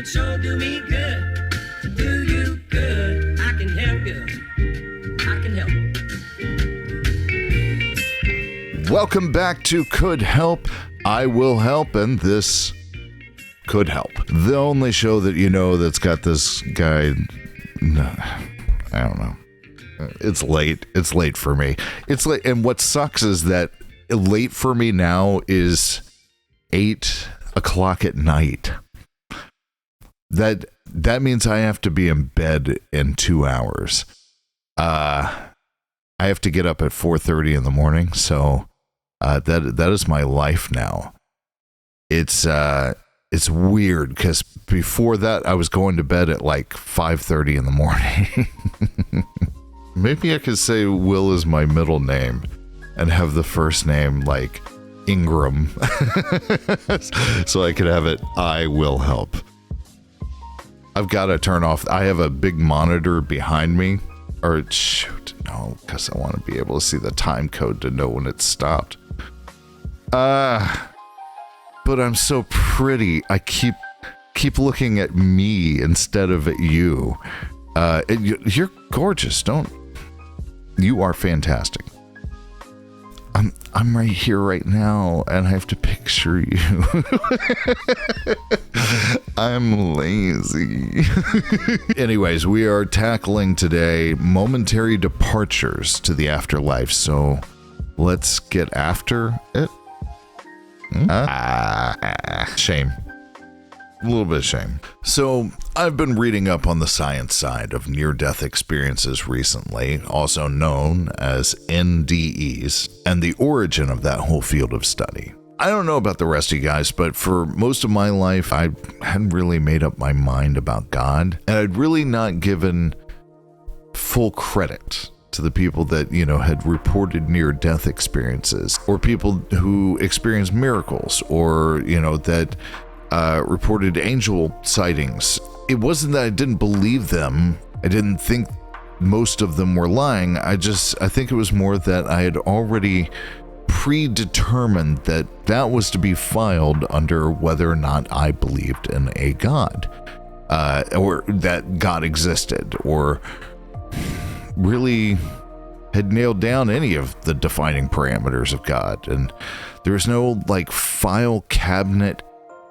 would sure do me good. Do you good. I can help you. I can help. Welcome back to Could Help. I will help, and this could help. The only show that you know that's got this guy. I don't know. It's late. It's late for me. It's late, and what sucks is that late for me now is 8 o'clock at night. That means I have to be in bed in 2 hours. I have to get up at 4:30 in the morning, so that is my life now. It's weird because before that I was going to bed at like 5:30 in the morning. Maybe I could say Will is my middle name and have the first name like Ingram. So I could have it, I will help. I've got to turn off. I have a big monitor behind me. Or shoot, no, because I want to be able to see the time code to know when it stopped. But I'm so pretty. I keep looking at me instead of at you. You're gorgeous. You are fantastic. I'm right here right now, and I have to picture you. I'm lazy. Anyways, we are tackling today momentary departures to the afterlife. So let's get after it. Shame. A little bit of shame. So I've been reading up on the science side of near-death experiences recently, also known as NDEs, and the origin of that whole field of study. I don't know about the rest of you guys, but for most of my life, I hadn't really made up my mind about God, and I'd really not given full credit to the people that, had reported near-death experiences, or people who experienced miracles, or, that reported angel sightings. It wasn't that I didn't believe them. I didn't think most of them were lying. I think it was more that I had already predetermined that was to be filed under whether or not I believed in a God, or that God existed, or really had nailed down any of the defining parameters of God. And there was no file cabinet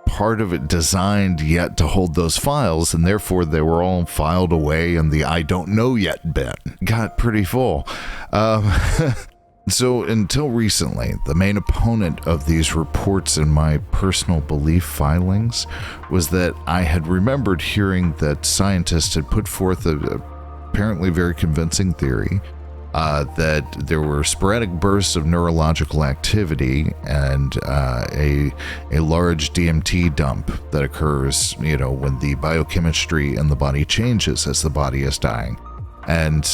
part of it designed yet to hold those files, and therefore they were all filed away in the I don't know yet bin. Got pretty full. So until recently, the main opponent of these reports in my personal belief filings was that I had remembered hearing that scientists had put forth a apparently very convincing theory that there were sporadic bursts of neurological activity and a large DMT dump that occurs, when the biochemistry in the body changes as the body is dying. And,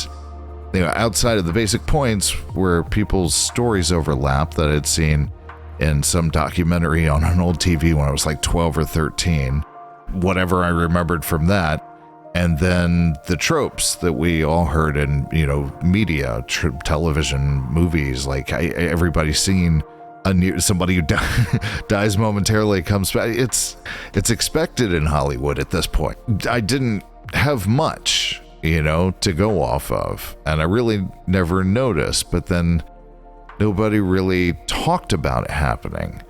outside of the basic points where people's stories overlap that I'd seen in some documentary on an old TV when I was 12 or 13, whatever I remembered from that. And then the tropes that we all heard in, media, television, movies, everybody's seen somebody who dies momentarily, comes back. It's expected in Hollywood at this point. I didn't have much, to go off of, and I really never noticed, but then nobody really talked about it happening.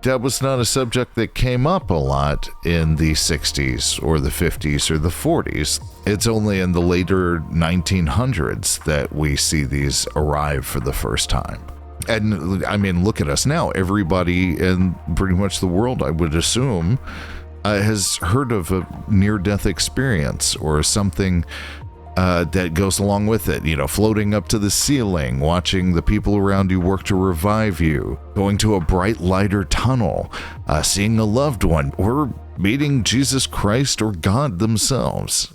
That was not a subject that came up a lot in the 60s or the 50s or the 40s. It's only in the later 1900s that we see these arrive for the first time. And I mean, look at us now. Everybody in pretty much the world, I would assume, has heard of a near-death experience or something that goes along with it, floating up to the ceiling, watching the people around you work to revive you, going to a bright light or tunnel, seeing a loved one, or meeting Jesus Christ or God themselves.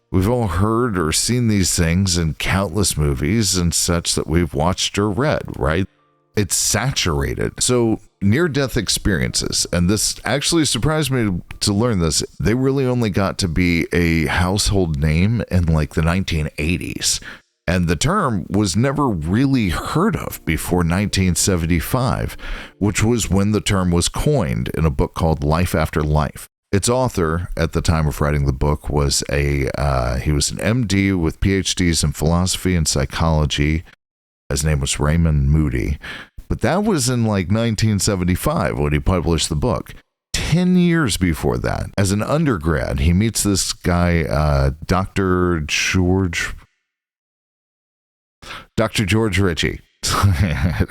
We've all heard or seen these things in countless movies and such that we've watched or read, right? It's saturated. So near-death experiences, and this actually surprised me to learn this, they really only got to be a household name in the 1980s. And the term was never really heard of before 1975, which was when the term was coined in a book called Life After Life. Its author at the time of writing the book was he was an MD with PhDs in philosophy and psychology. His name was Raymond Moody. But that was in like 1975 when he published the book. 10 years before that, as an undergrad, he meets this guy, Dr. George Ritchie. I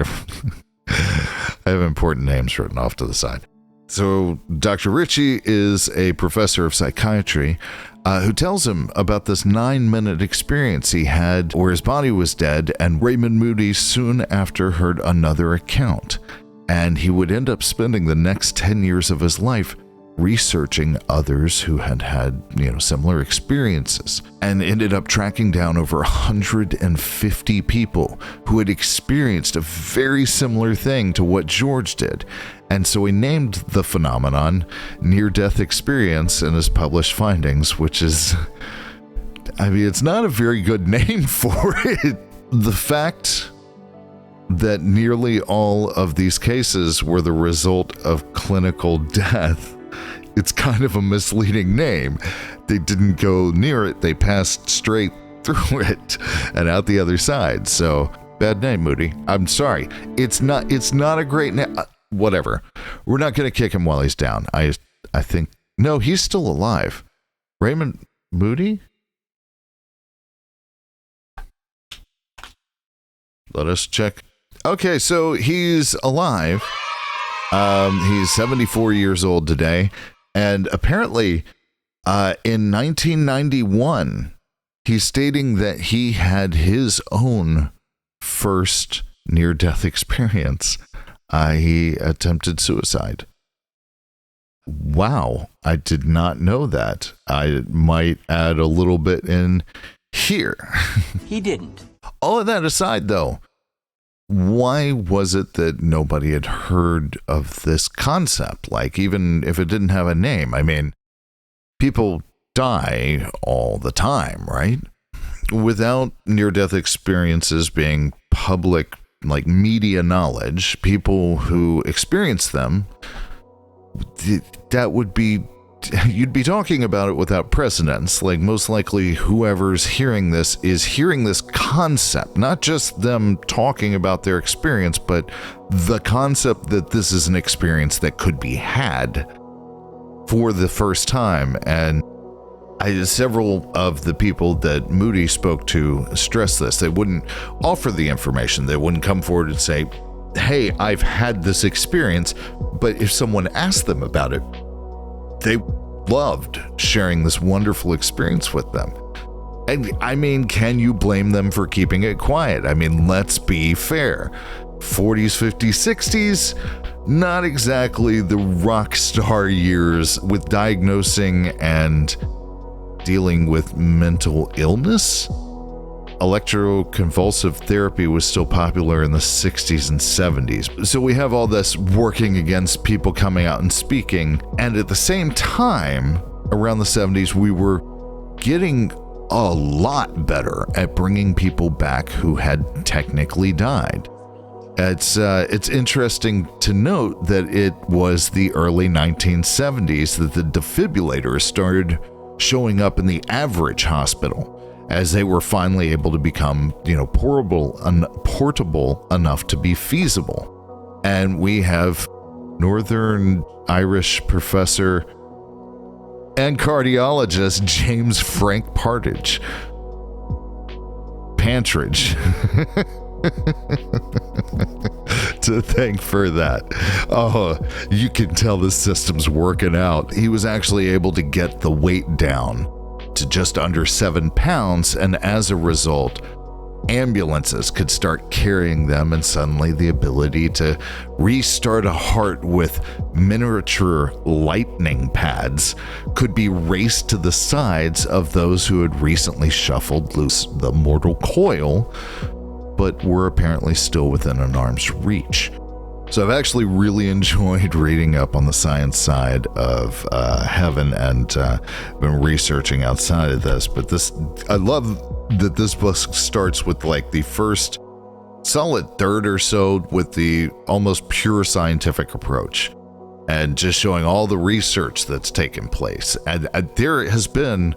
have important names written off to the side. So Dr. Ritchie is a professor of psychiatry who tells him about this 9-minute experience he had where his body was dead, and Raymond Moody soon after heard another account. And he would end up spending the next 10 years of his life researching others who had similar experiences, and ended up tracking down over 150 people who had experienced a very similar thing to what George did. And so he named the phenomenon near-death experience in his published findings, which is, it's not a very good name for it. The fact that nearly all of these cases were the result of clinical death, it's kind of a misleading name. They didn't go near it, they passed straight through it and out the other side. So, bad name, Moody. I'm sorry. It's not a great name. Whatever. We're not going to kick him while he's down. I think, no, he's still alive. Raymond Moody? Let us check. Okay, so he's alive. He's 74 years old today. And apparently, in 1991, he's stating that he had his own first near-death experience. He attempted suicide. Wow, I did not know that. I might add a little bit in here. He didn't. All of that aside, though, why was it that nobody had heard of this concept? Like, even if it didn't have a name, people die all the time, right? Without near-death experiences being public, like media knowledge, people who experience them, that would be, you'd be talking about it without precedence. Like, most likely whoever's hearing this is hearing this concept, not just them talking about their experience, but the concept that this is an experience that could be had for the first time. And several of the people that Moody spoke to stress this. They wouldn't offer the information. They wouldn't come forward and say, hey, I've had this experience. But if someone asked them about it, they loved sharing this wonderful experience with them. And can you blame them for keeping it quiet? Let's be fair. 40s, 50s, 60s, not exactly the rock star years with diagnosing and dealing with mental illness. Electroconvulsive therapy was still popular in the 60s and 70s. So we have all this working against people coming out and speaking. And at the same time, around the 70s, we were getting a lot better at bringing people back who had technically died. It's interesting to note that it was the early 1970s that the defibrillators started showing up in the average hospital, as they were finally able to become, portable enough to be feasible. And we have Northern Irish professor and cardiologist James Frank Partridge to thank for that. Oh, you can tell the system's working out. He was actually able to get the weight down to just under 7 pounds, and as a result, ambulances could start carrying them, and suddenly the ability to restart a heart with miniature lightning pads could be raced to the sides of those who had recently shuffled loose the mortal coil, but were apparently still within an arm's reach. So I've actually really enjoyed reading up on the science side of heaven, and been researching outside of this. But I love that this book starts with like the first solid third or so with the almost pure scientific approach. and just showing all the research that's taken place. And there has been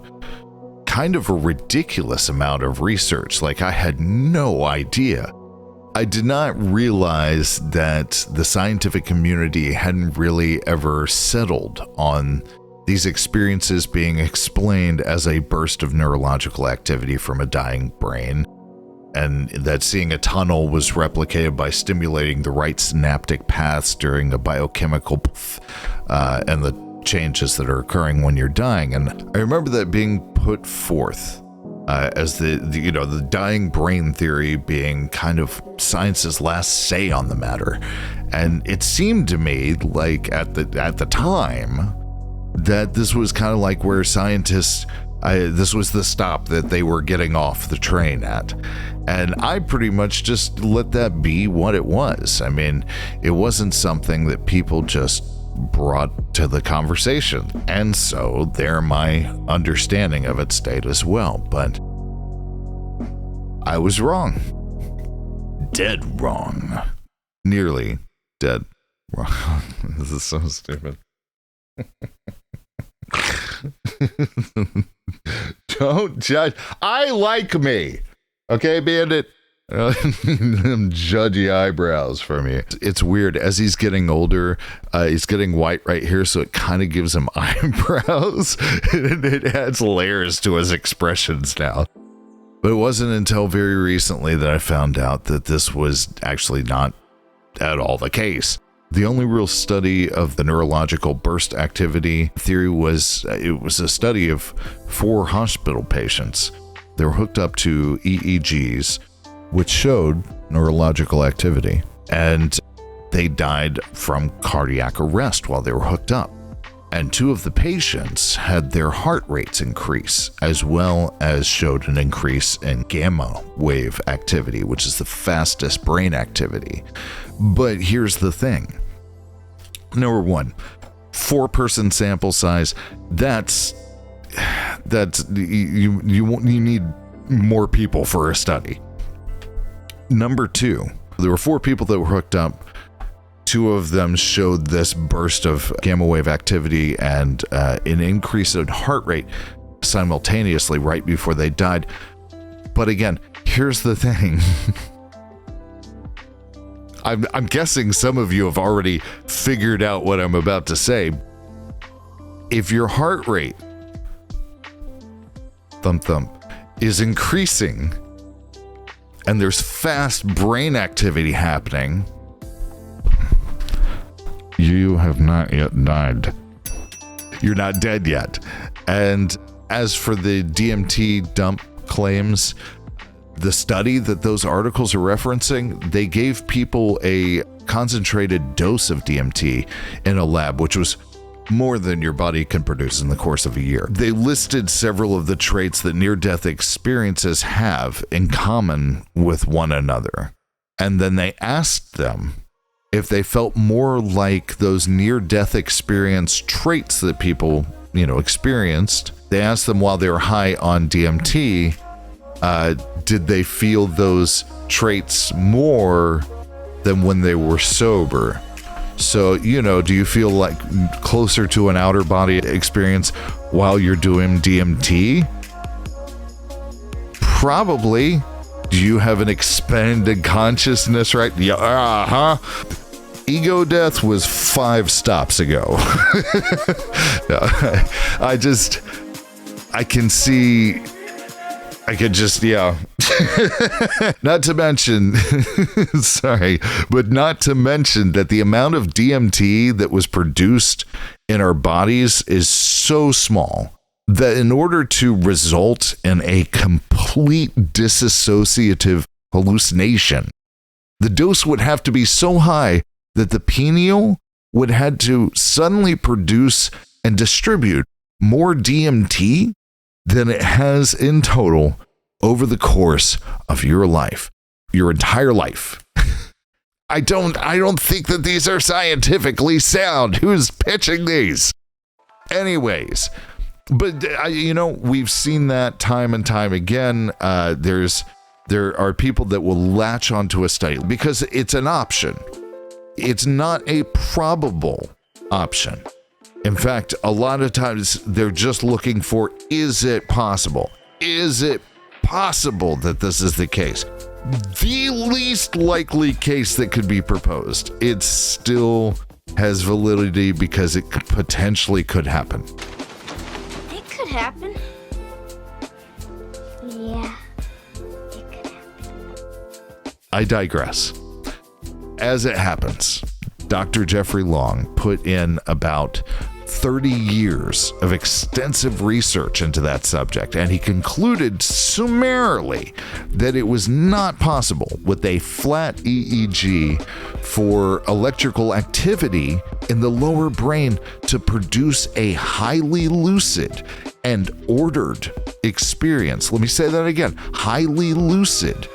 kind of a ridiculous amount of research. Like, I had no idea. I did not realize that the scientific community hadn't really ever settled on these experiences being explained as a burst of neurological activity from a dying brain, and that seeing a tunnel was replicated by stimulating the right synaptic paths during a biochemical and the changes that are occurring when you're dying. And I remember that being put forth as the dying brain theory being kind of science's last say on the matter. And it seemed to me like at the time that this was kind of like where scientists, this was the stop that they were getting off the train at. And I pretty much just let that be what it was. I mean, it wasn't something that people just brought to the conversation. And so there my understanding of it stayed as well. But I was wrong. Dead wrong. Nearly dead wrong. This is so stupid. Don't judge. I like me. Okay, Bandit? Them judgy eyebrows from you. It's weird. As he's getting older, he's getting white right here, so it kind of gives him eyebrows. And it adds layers to his expressions now. But it wasn't until very recently that I found out that this was actually not at all the case. The only real study of the neurological burst activity theory was a study of 4 hospital patients. They were hooked up to EEGs, which showed neurological activity, and they died from cardiac arrest while they were hooked up. And 2 of the patients had their heart rates increase, as well as showed an increase in gamma wave activity, which is the fastest brain activity. But here's the thing. Number 1, 4-person sample size. That's you need more people for a study. Number 2, there were 4 people that were hooked up. 2 of them showed this burst of gamma wave activity and an increase in heart rate simultaneously right before they died. But again, here's the thing. I'm guessing some of you have already figured out what I'm about to say. If your heart rate, thump thump, is increasing and there's fast brain activity happening, you have not yet died. You're not dead yet. And as for the DMT dump claims, the study that those articles are referencing, they gave people a concentrated dose of DMT in a lab, which was more than your body can produce in the course of a year. They listed several of the traits that near-death experiences have in common with one another. And then they asked them if they felt more like those near-death experience traits that people, experienced. They asked them while they were high on DMT, did they feel those traits more than when they were sober? So, do you feel like closer to an outer body experience while you're doing DMT? Probably. Do you have an expanded consciousness, right? Yeah, ego death was 5 stops ago. No, not to mention, sorry, but not to mention that the amount of DMT that was produced in our bodies is so small that in order to result in a complete dissociative hallucination, the dose would have to be so high that the pineal would have to suddenly produce and distribute more DMT than it has in total over the course of your life, your entire life. I don't think that these are scientifically sound. Who's pitching these? Anyways, but we've seen that time and time again. There are people that will latch onto a study because it's an option. It's not a probable option. In fact, a lot of times they're just looking for, is it possible? Is it possible that this is the case? The least likely case that could be proposed. It still has validity because it potentially could happen. It could happen. Yeah, it could happen. I digress. As it happens, Dr. Jeffrey Long put in about 30 years of extensive research into that subject, and he concluded summarily that it was not possible with a flat EEG for electrical activity in the lower brain to produce a highly lucid and ordered experience. Let me say that again, highly lucid.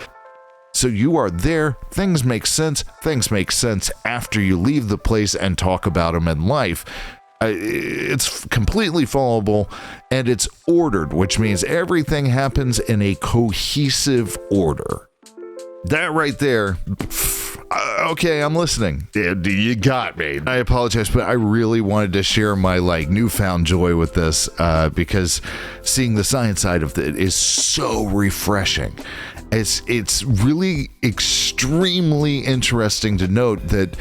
So you are there, things make sense after you leave the place and talk about them in life. It's completely followable, and it's ordered, which means everything happens in a cohesive order. That right there, okay, I'm listening. You got me. I apologize, but I really wanted to share my newfound joy with this because seeing the science side of it is so refreshing. It's really extremely interesting to note that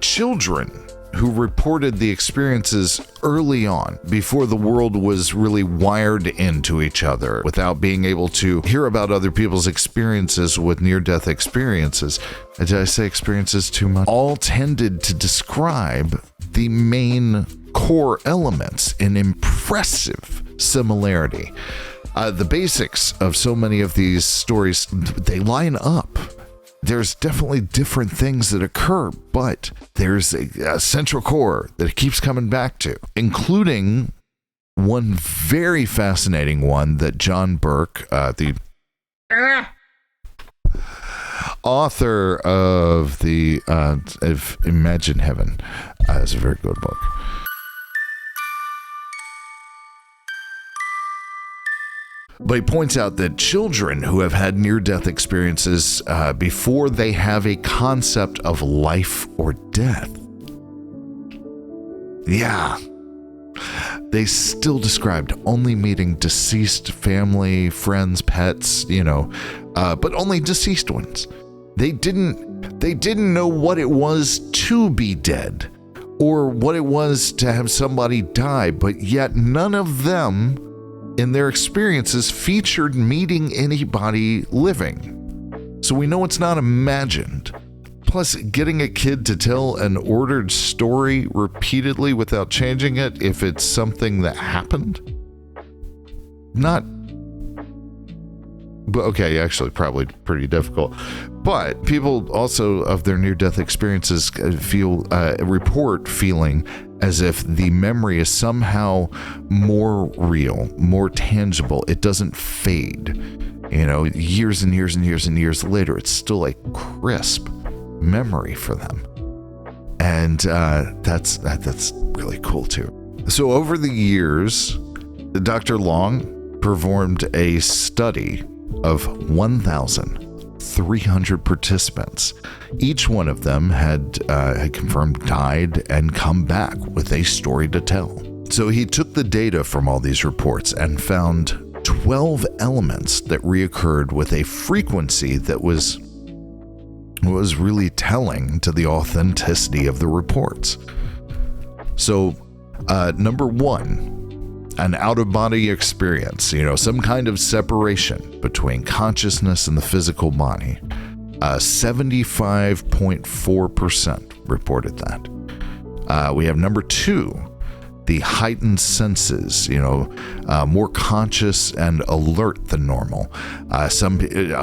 children who reported the experiences early on, before the world was really wired into each other, without being able to hear about other people's experiences with near-death experiences. Did I say experiences too much? All tended to describe the main core elements in impressive similarity. The basics of so many of these stories, they line up. There's definitely different things that occur, but there's a central core that it keeps coming back to, including one very fascinating one that John Burke, the author of Imagine Heaven, is a very good book. But he points out that children who have had near-death experiences before they have a concept of life or death, they still described only meeting deceased family, friends, pets, but only deceased ones. They didn't know what it was to be dead or what it was to have somebody die, but yet none of them in their experiences featured meeting anybody living. So we know it's not imagined. Plus, getting a kid to tell an ordered story repeatedly without changing it if it's something that happened? Actually probably pretty difficult. But people also of their near-death experiences report feeling as if the memory is somehow more real, more tangible. It doesn't fade. Years and years and years and years later, it's still a crisp memory for them. And that's really cool too. So over the years, Dr. Long performed a study of 1,300 participants. Each one of them had confirmed died and come back with a story to tell. So he took the data from all these reports and found 12 elements that reoccurred with a frequency that was really telling to the authenticity of the reports. So, number one, an out-of-body experience, some kind of separation between consciousness and the physical body. 75.4% reported that. We have number two, the heightened senses, more conscious and alert than normal. A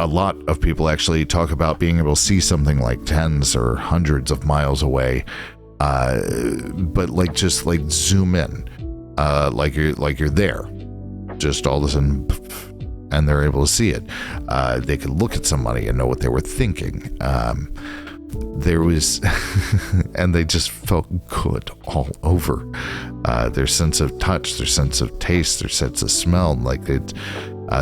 lot of people actually talk about being able to see something like tens or hundreds of miles away, but just zoom in. Like you're there, just all of a sudden, and they're able to see it. They could look at somebody and know what they were thinking. There was, and they just felt good all over. Their sense of touch, their sense of taste, their sense of smell,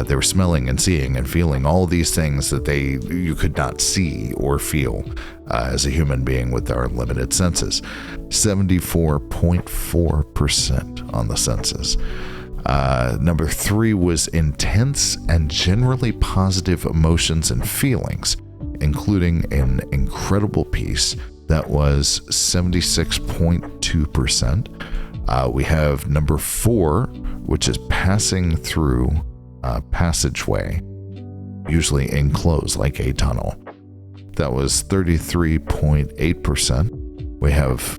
They were smelling and seeing and feeling all these things that you could not see or feel as a human being with our limited senses. 74.4% on the senses. Number 3 was intense and generally positive emotions and feelings, including an incredible peace. That was 76.2%. We have number 4, which is passing through a passageway, usually enclosed like a tunnel. That was 33.8%. We have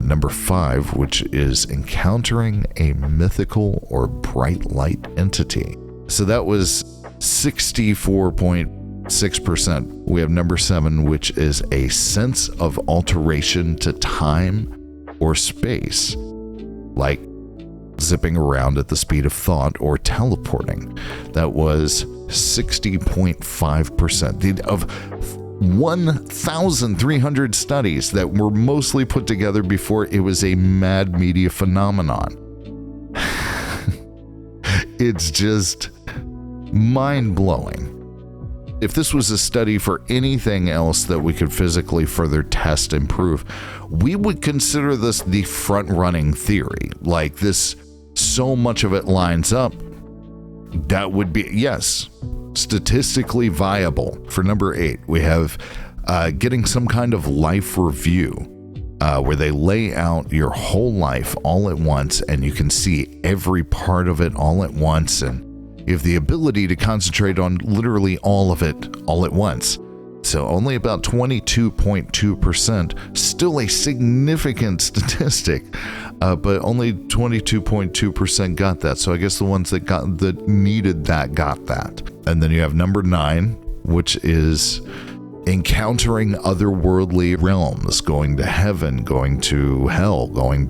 number 5, which is encountering a mythical or bright light entity. So that was 64.6%. We have number 7, which is a sense of alteration to time or space, like zipping around at the speed of thought or teleporting. That was 60.5%. Of 1,300 studies that were mostly put together before it was a mad media phenomenon. It's just mind-blowing. If this was a study for anything else that we could physically further test and prove, we would consider this the front-running theory. Like this, so much of it lines up, that would be, yes, statistically viable. For number 8, we have getting some kind of life review, where they lay out your whole life all at once and you can see every part of it all at once, and you have the ability to concentrate on literally all of it all at once. So only about 22.2%, still a significant statistic, but only 22.2% got that. So I guess the ones that needed that got that. And then you have number 9, which is encountering otherworldly realms, going to heaven, going to hell, going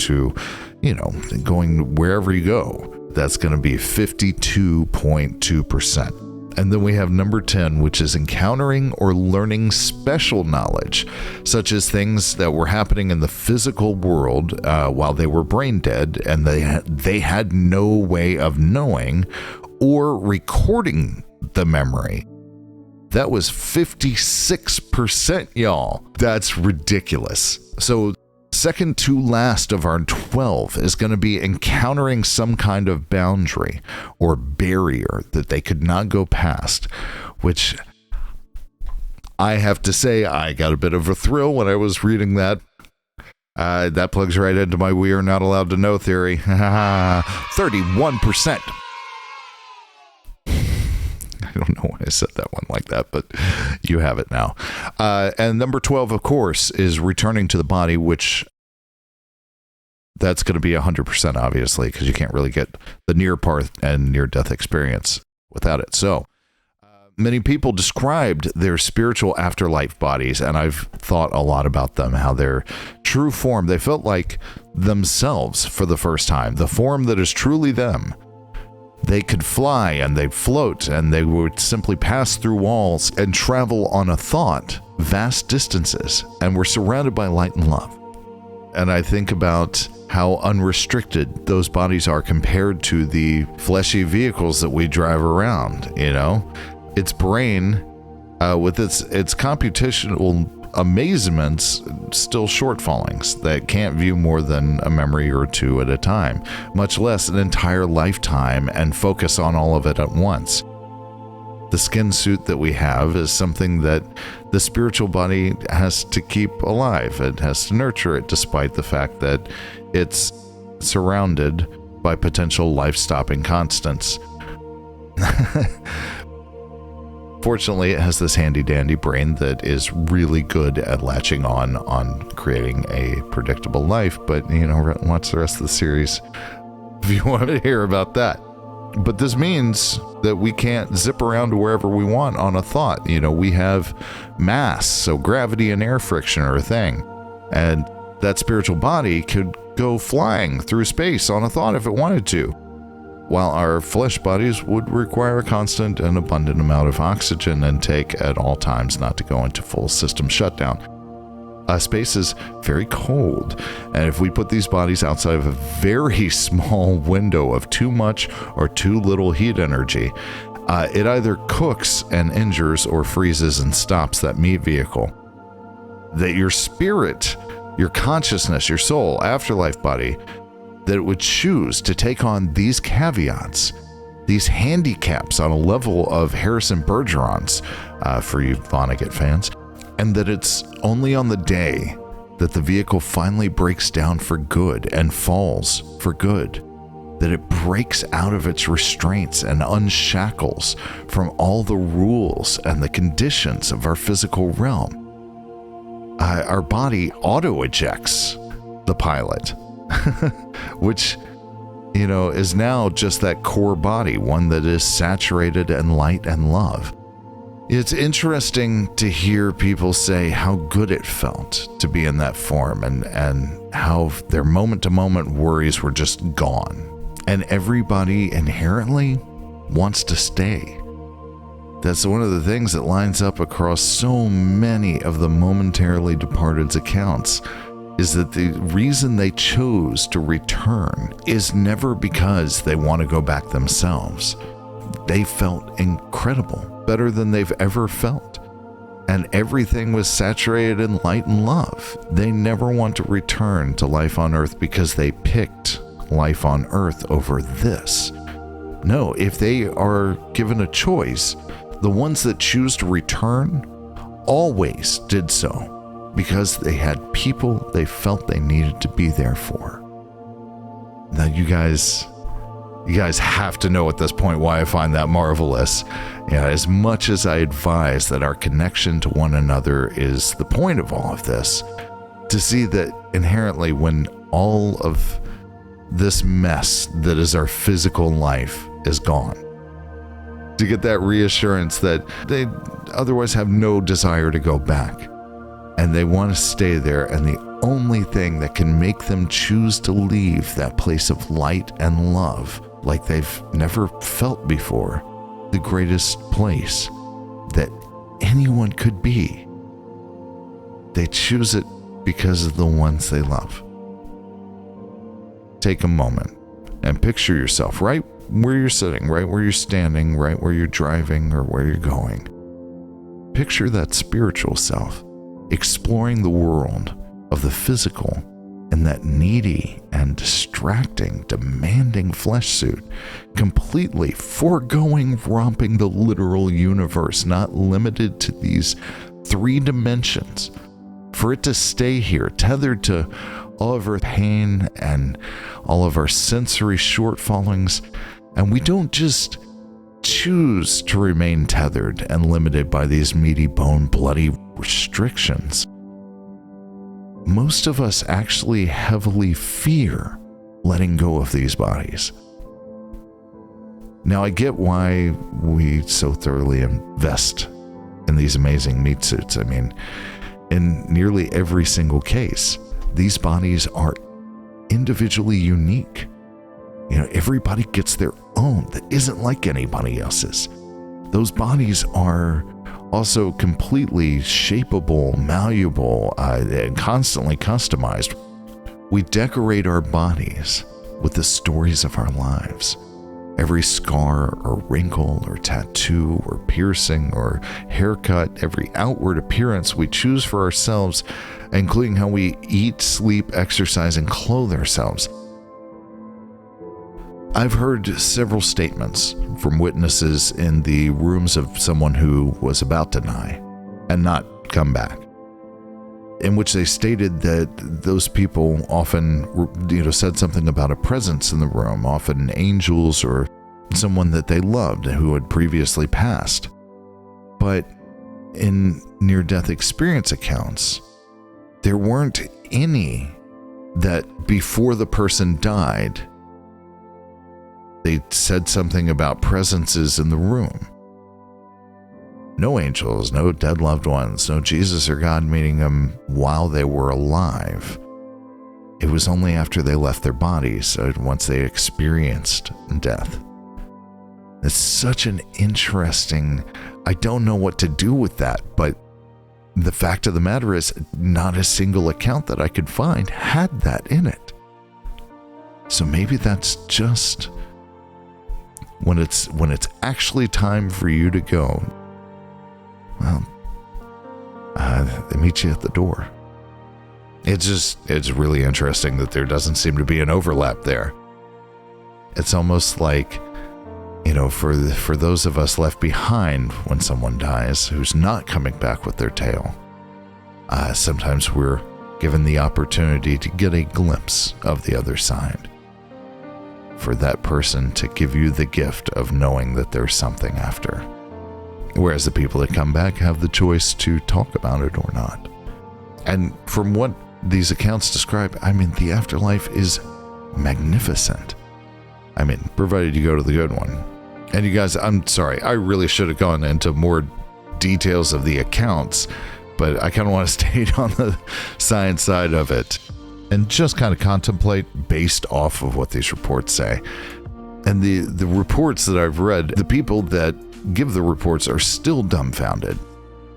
wherever you go. That's going to be 52.2%. And then we have number 10, which is encountering or learning special knowledge, such as things that were happening in the physical world while they were brain dead, and they had no way of knowing or recording the memory. That was 56%, y'all. That's ridiculous. So second to last of our 12 is going to be encountering some kind of boundary or barrier that they could not go past, which I have to say I got a bit of a thrill when I was reading that. That plugs right into my we are not allowed to know theory. 31%. I don't know why I said that one like that, but you have it now. And number 12, of course, is returning to the body, which that's going to be 100%, obviously, because you can't really get the near part and near-death experience without it. So many people described their spiritual afterlife bodies, and I've thought a lot about them, how their true form, they felt like themselves for the first time, the form that is truly them. They could fly and they'd float and they would simply pass through walls and travel on a thought vast distances and were surrounded by light and love. And I think about how unrestricted those bodies are compared to the fleshy vehicles that we drive around, Its brain, with its computational amazements, still shortfallings that can't view more than a memory or two at a time, much less an entire lifetime and focus on all of it at once. The skin suit that we have is something that the spiritual body has to keep alive. It has to nurture it, despite the fact that it's surrounded by potential life-stopping constants. Fortunately, it has this handy-dandy brain that is really good at latching on creating a predictable life, but, watch the rest of the series if you want to hear about that. But this means that we can't zip around to wherever we want on a thought. We have mass, so gravity and air friction are a thing. And that spiritual body could go flying through space on a thought if it wanted to, while our flesh bodies would require a constant and abundant amount of oxygen intake at all times not to go into full system shutdown. Space is very cold, and if we put these bodies outside of a very small window of too much or too little heat energy, it either cooks and injures or freezes and stops that meat vehicle. That your spirit, your consciousness, your soul, afterlife body, that it would choose to take on these caveats, these handicaps on a level of Harrison Bergeron's, for you Vonnegut fans, and that it's only on the day that the vehicle finally breaks down for good and falls for good, that it breaks out of its restraints and unshackles from all the rules and the conditions of our physical realm. Our body auto-ejects the pilot, which, is now just that core body, one that is saturated in light and love. It's interesting to hear people say how good it felt to be in that form and how their moment-to-moment worries were just gone. And everybody inherently wants to stay. That's one of the things that lines up across so many of the momentarily departed's accounts, is that the reason they chose to return is never because they want to go back themselves. They felt incredible, better than they've ever felt. And everything was saturated in light and love. They never want to return to life on Earth because they picked life on Earth over this. No, if they are given a choice, the ones that choose to return always did so because they had people they felt they needed to be there for. Now you guys have to know at this point why I find that marvelous. As much as I advise that our connection to one another is the point of all of this, to see that inherently when all of this mess that is our physical life is gone, to get that reassurance that they otherwise have no desire to go back and they want to stay there, and the only thing that can make them choose to leave that place of light and love like they've never felt before, the greatest place that anyone could be, they choose it because of the ones they love. Take a moment and picture yourself right where you're sitting, right where you're standing, right where you're driving or where you're going. Picture that spiritual self exploring the world of the physical in that needy and distracting, demanding flesh suit, completely foregoing romping the literal universe, not limited to these 3 dimensions, for it to stay here, tethered to all of our pain and all of our sensory shortfallings. And we don't just choose to remain tethered and limited by these meaty bone bloody restrictions. Most of us actually heavily fear letting go of these bodies. Now I get why we so thoroughly invest in these amazing meat suits. I mean, in nearly every single case, these bodies are individually unique. Everybody gets their own that isn't like anybody else's. Those bodies are also completely shapeable, malleable, and constantly customized. We decorate our bodies with the stories of our lives. Every scar or wrinkle or tattoo or piercing or haircut, every outward appearance we choose for ourselves, including how we eat, sleep, exercise, and clothe ourselves. I've heard several statements from witnesses in the rooms of someone who was about to die and not come back, in which they stated that those people often, said something about a presence in the room, often angels or someone that they loved who had previously passed. But in near-death experience accounts, there weren't any that before the person died, they said something about presences in the room. No angels, no dead loved ones, no Jesus or God meeting them while they were alive. It was only after they left their bodies, once they experienced death. It's such an interesting, I don't know what to do with that, but the fact of the matter is, not a single account that I could find had that in it. So maybe that's just when it's actually time for you to go. Well, they meet you at the door. It's really interesting that there doesn't seem to be an overlap there. It's almost like, for those of us left behind when someone dies who's not coming back with their tale, sometimes we're given the opportunity to get a glimpse of the other side. For that person to give you the gift of knowing that there's something after. Whereas the people that come back have the choice to talk about it or not. And from what these accounts describe, the afterlife is magnificent. Provided you go to the good one. And you guys, I'm sorry, I really should have gone into more details of the accounts, but I kind of want to stay on the science side of it and just kind of contemplate based off of what these reports say. And the reports that I've read, the people that give the reports are still dumbfounded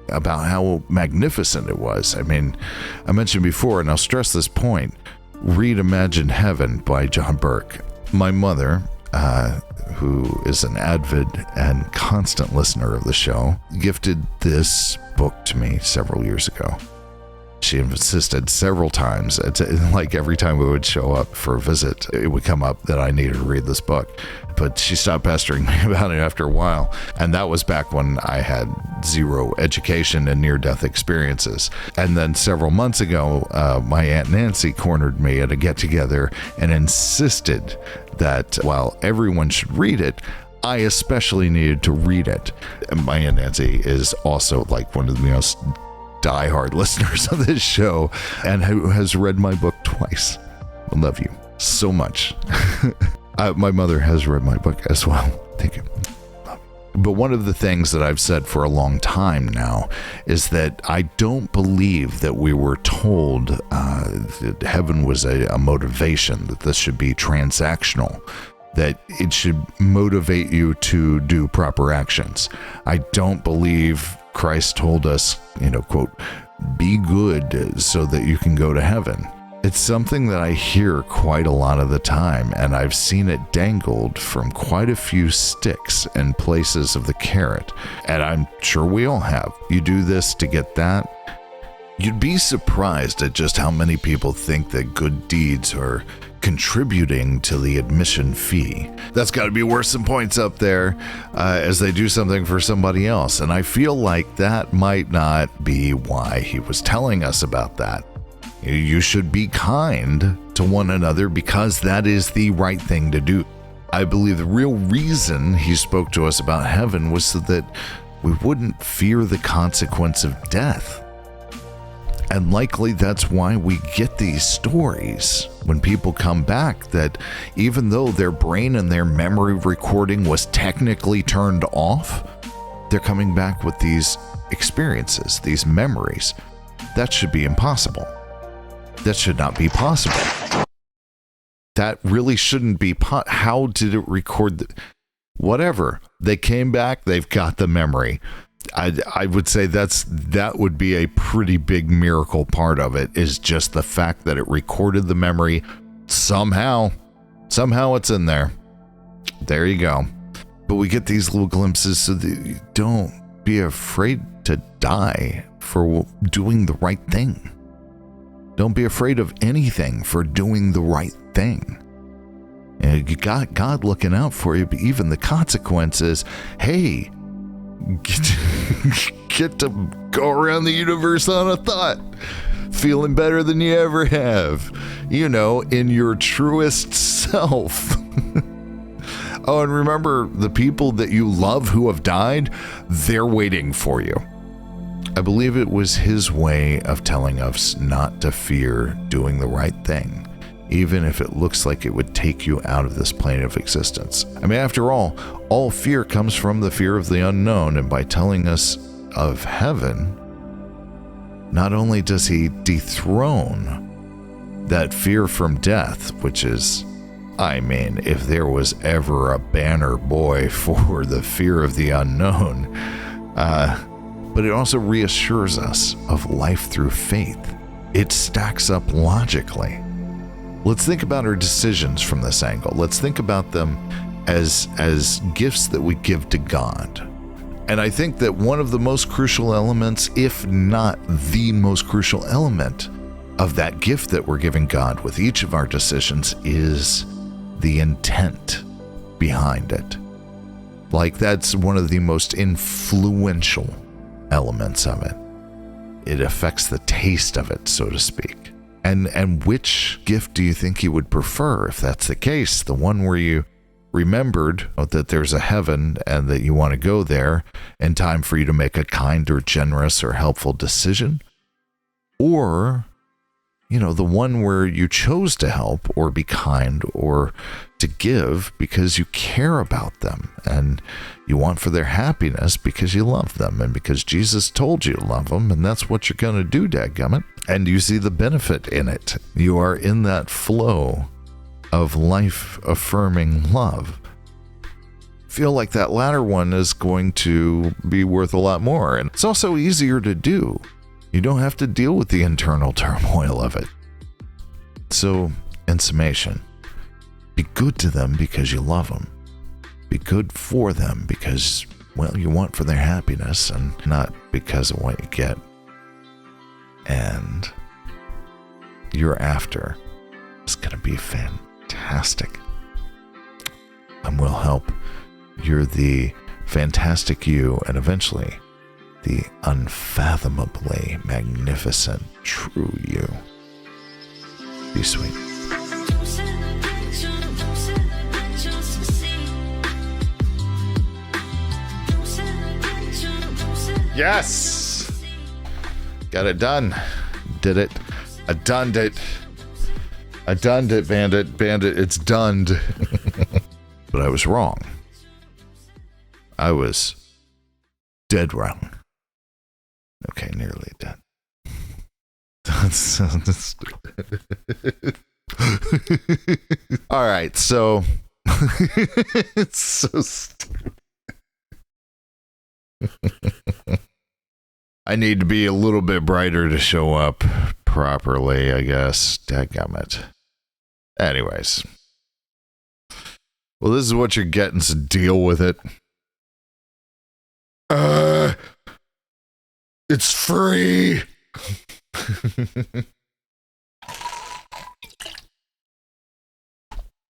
about how magnificent it was. I mentioned before, and I'll stress this point, read Imagine Heaven by John Burke. My mother, who is an avid and constant listener of the show, gifted this book to me several years ago. She insisted several times, like every time we would show up for a visit, it would come up that I needed to read this book. But she stopped pestering me about it after a while. And that was back when I had zero education and near-death experiences. And then several months ago, my Aunt Nancy cornered me at a get-together and insisted that while everyone should read it, I especially needed to read it. And my Aunt Nancy is also like one of the most diehard listeners of this show and who has read my book twice. I love you so much. My mother has read my book as well. Thank you. But one of the things that I've said for a long time now is that I don't believe that we were told that heaven was a motivation, that this should be transactional, that it should motivate you to do proper actions. I don't believe Christ told us, quote, be good so that you can go to heaven. It's something that I hear quite a lot of the time, and I've seen it dangled from quite a few sticks and places of the carrot, and I'm sure we all have. You do this to get that. You'd be surprised at just how many people think that good deeds are contributing to the admission fee. That's got to be worth some points up there as they do something for somebody else. And I feel like that might not be why he was telling us about that. You should be kind to one another because that is the right thing to do. I believe the real reason he spoke to us about heaven was so that we wouldn't fear the consequence of death. And likely that's why we get these stories when people come back, that even though their brain and their memory recording was technically turned off, they're coming back with these experiences, these memories. That should be impossible. That should not be possible. That really shouldn't be. How did it record? Whatever. They came back, they've got the memory. I would say that would be a pretty big miracle part of it, is just the fact that it recorded the memory somehow it's in there. There you go. But we get these little glimpses so that you don't be afraid to die for doing the right thing. Don't be afraid of anything for doing the right thing. And you got God looking out for you, but even the consequences, hey, get to go around the universe on a thought, feeling better than you ever have, in your truest self. Oh, and remember, the people that you love who have died, they're waiting for you. I believe it was his way of telling us not to fear doing the right thing, even if it looks like it would take you out of this plane of existence. After all fear comes from the fear of the unknown, and by telling us of heaven, not only does he dethrone that fear from death, which is, if there was ever a banner boy for the fear of the unknown, but it also reassures us of life through faith. It stacks up logically. Let's think about our decisions from this angle. Let's think about them as gifts that we give to God. And I think that one of the most crucial elements, if not the most crucial element of that gift that we're giving God with each of our decisions, is the intent behind it. Like, that's one of the most influential elements of it. It affects the taste of it, so to speak. And which gift do you think you would prefer if that's the case? The one where you remembered that there's a heaven and that you want to go there in time for you to make a kind or generous or helpful decision? Or, the one where you chose to help or be kind or to give because you care about them and you want for their happiness because you love them and because Jesus told you to love them, and that's what you're going to do, dadgummit. And you see the benefit in it. You are in that flow of life-affirming love. Feel like that latter one is going to be worth a lot more, and it's also easier to do. You don't have to deal with the internal turmoil of it. So, in summation, be good to them because you love them. Be good for them because, you want for their happiness and not because of what you get. And your after is going to be fantastic. And will help. You're the fantastic you, and eventually the unfathomably magnificent true you. Be sweet. Yes! Got it done. Did it. I done it. I done it, bandit. Bandit, it's done. But I was wrong. I was dead wrong. Okay, nearly dead. That's stupid. All right, so it's so stupid. I need to be a little bit brighter to show up properly, I guess. Dadgummit. Anyways. Well, this is what you're getting, so deal with it. It's free.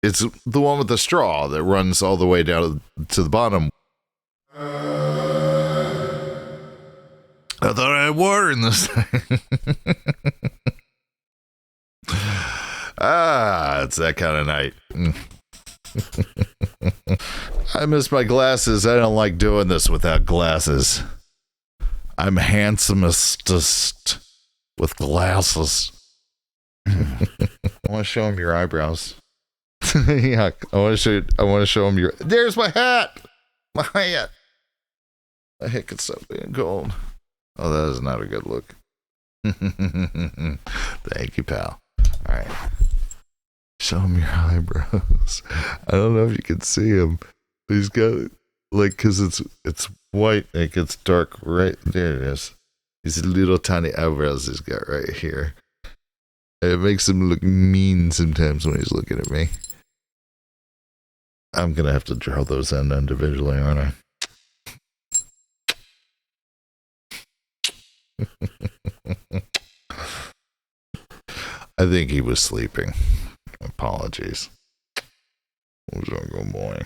It's the one with the straw that runs all the way down to the bottom. I thought I had water in this thing. It's that kind of night. I miss my glasses. I don't like doing this without glasses. I'm handsomest with glasses. I want to show him your eyebrows. Yeah, I want to show him your. There's my hat. My hat. My hat can stop being cold. Oh, that is not a good look. Thank you, pal. All right. Show him your eyebrows. I don't know if you can see him, but he's got, because it's white and it gets dark right there. It is. These little tiny eyebrows he's got right here. It makes him look mean sometimes when he's looking at me. I'm going to have to draw those in individually, aren't I? I think he was sleeping. Apologies. What's wrong, good boy?